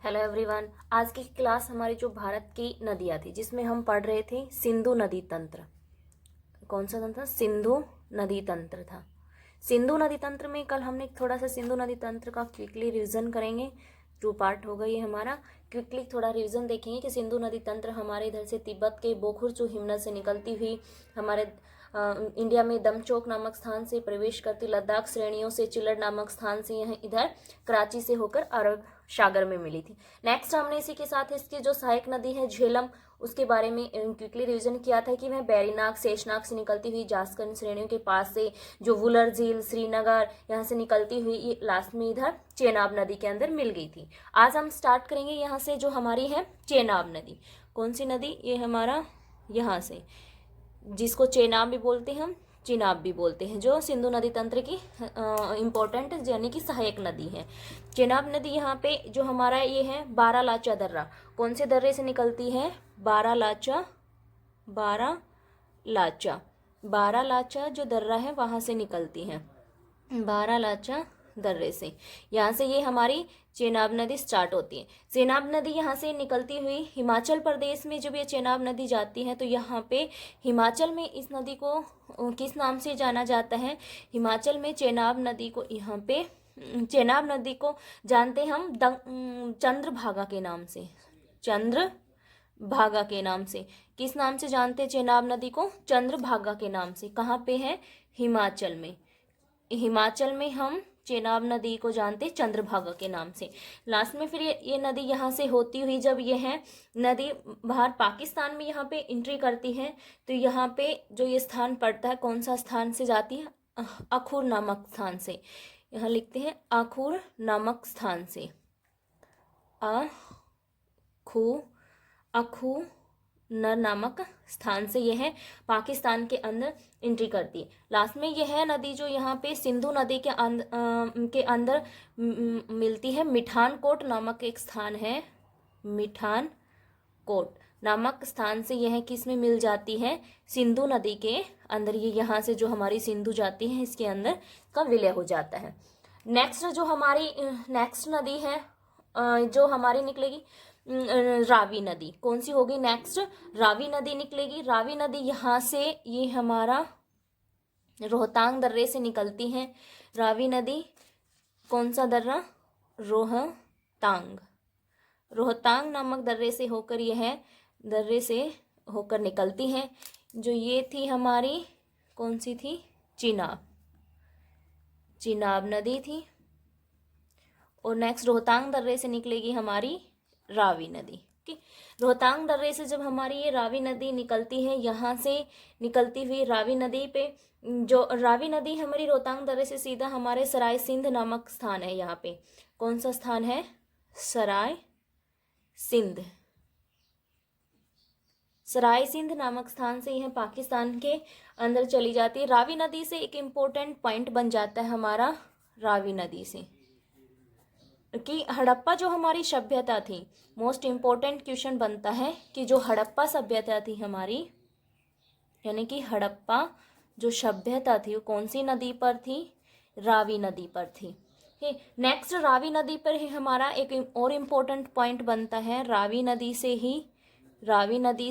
Hello everyone. आज की class हमारी जो भारत की नदियाँ थी जिसमें हम पढ़ रहे थे सिंधु नदी तंत्र। कौन सा तंत्र? सिंधु नदी तंत्र था। सिंधु नदी तंत्र में कल हमने थोड़ा सा सिंधु नदी तंत्र का क्विकली रिवीजन करेंगे। 2 पार्ट होगा ये हमारा। क्विकली थोड़ा रिवीजन देखेंगे कि सिंधु नदी तंत्र हमारे इधर से तिब्बत के बोखुरचू हिमनद से निकलती हुई हमारे इंडिया में दमचौक नामक स्थान से प्रवेश करती, लद्दाख श्रेणियों से चिल्लड़ नामक स्थान से यह इधर कराची से होकर अरब सागर में मिली थी। नेक्स्ट हमने इसी के साथ इसकी जो सहायक नदी है झेलम, उसके बारे में क्विकली रिवीजन किया था कि वह बैरीनाग शेषनाग से निकलती हुई जास्कन श्रेणियों के पास से जो वुलर झील श्रीनगर यहाँ से निकलती हुई लास्ट में इधर चेनाब नदी के अंदर मिल गई थी। आज हम स्टार्ट करेंगे यहाँ से जो हमारी है चेनाब नदी। कौन सी नदी? ये हमारा यहाँ से, जिसको चेनाब भी बोलते हैं, हम चिनाब भी बोलते हैं, जो सिंधु नदी तंत्र की इम्पोर्टेंट यानी कि सहायक नदी है। चेनाब नदी यहाँ पे जो हमारा ये है बारालाचा दर्रा, कौन से दर्रे से निकलती है? बारालाचा जो दर्रा है वहाँ से निकलती है, बारालाचा दर्रे से। यहाँ से ये हमारी चेनाब नदी स्टार्ट होती है। चेनाब नदी यहाँ से निकलती हुई हिमाचल प्रदेश में जब ये चेनाब नदी जाती है तो यहाँ पे हिमाचल में इस नदी को किस नाम से जाना जाता है? हिमाचल में चेनाब नदी को, यहाँ पे चेनाब नदी को जानते हम चंद्रभागा के नाम से। चंद्रभागा के नाम से। किस नाम से जानते हैं चेनाब नदी को? चंद्रभागा के नाम से। कहाँ पे है? हिमाचल में। हिमाचल में हम चेनाब नदी को जानते चंद्रभागा के नाम से। लास्ट में फिर ये नदी यहाँ से होती हुई जब ये है नदी बाहर पाकिस्तान में यहाँ पे एंट्री करती है तो यहाँ पे जो ये स्थान पड़ता है, कौन सा स्थान से जाती है? अखूर नामक स्थान से। यहाँ लिखते हैं अखूर नामक स्थान से। अखू नर नामक स्थान से यह पाकिस्तान के अंदर एंट्री करती है। लास्ट में यह नदी जो यहाँ पे सिंधु नदी के अंदर मिलती है, मिठानकोट नामक एक स्थान है। मिठानकोट नामक स्थान से यह किस में मिल जाती है? सिंधु नदी के अंदर। ये यहाँ से जो हमारी सिंधु जाती है इसके अंदर का विलय हो जाता है। नेक्स्ट जो हमारी नेक्स्ट नदी है जो हमारी निकलेगी रावी नदी। कौन सी होगी नेक्स्ट? रावी नदी निकलेगी। रावी नदी यहाँ से ये हमारा रोहतांग दर्रे से निकलती है। रावी नदी कौन सा दर्रा? रोहतांग नामक दर्रे से होकर निकलती है। जो ये थी हमारी, कौन सी थी? चिनाब नदी थी। और नेक्स्ट रोहतांग दर्रे से निकलेगी हमारी रावी नदी। ठीक, रोहतांग दर्रे से जब हमारी ये रावी नदी निकलती है, यहाँ से निकलती हुई रावी नदी पे, जो रावी नदी हमारी रोहतांग दर्रे से सीधा हमारे सराय सिंध नामक स्थान है। यहाँ पे कौन सा स्थान है? सराय सिंध नामक स्थान से यह पाकिस्तान के अंदर चली जाती है। रावी नदी से एक इम्पोर्टेंट पॉइंट बन जाता है हमारा रावी नदी से कि हड़प्पा जो हमारी सभ्यता थी, मोस्ट इम्पोर्टेंट क्वेश्चन बनता है कि जो हड़प्पा सभ्यता थी हमारी, यानी कि हड़प्पा जो सभ्यता थी वो कौन सी नदी पर थी? रावी नदी पर थी। नेक्स्ट रावी नदी पर ही हमारा एक और इम्पोर्टेंट पॉइंट बनता है। रावी नदी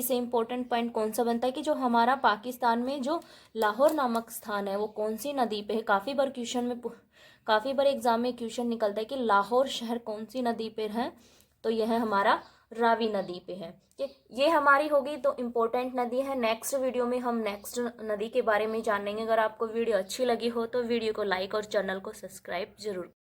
से इम्पोर्टेंट पॉइंट कौन सा बनता है कि जो हमारा पाकिस्तान में जो लाहौर नामक स्थान है वो कौन सी नदी पे है? काफ़ी बार एग्जाम में क्वेश्चन निकलता है कि लाहौर शहर कौन सी नदी पे है, तो यह हमारा रावी नदी पे है। ये हमारी होगी तो इम्पोर्टेंट नदी है। नेक्स्ट वीडियो में हम नेक्स्ट नदी के बारे में जानेंगे। अगर आपको वीडियो अच्छी लगी हो तो वीडियो को लाइक और चैनल को सब्सक्राइब जरूर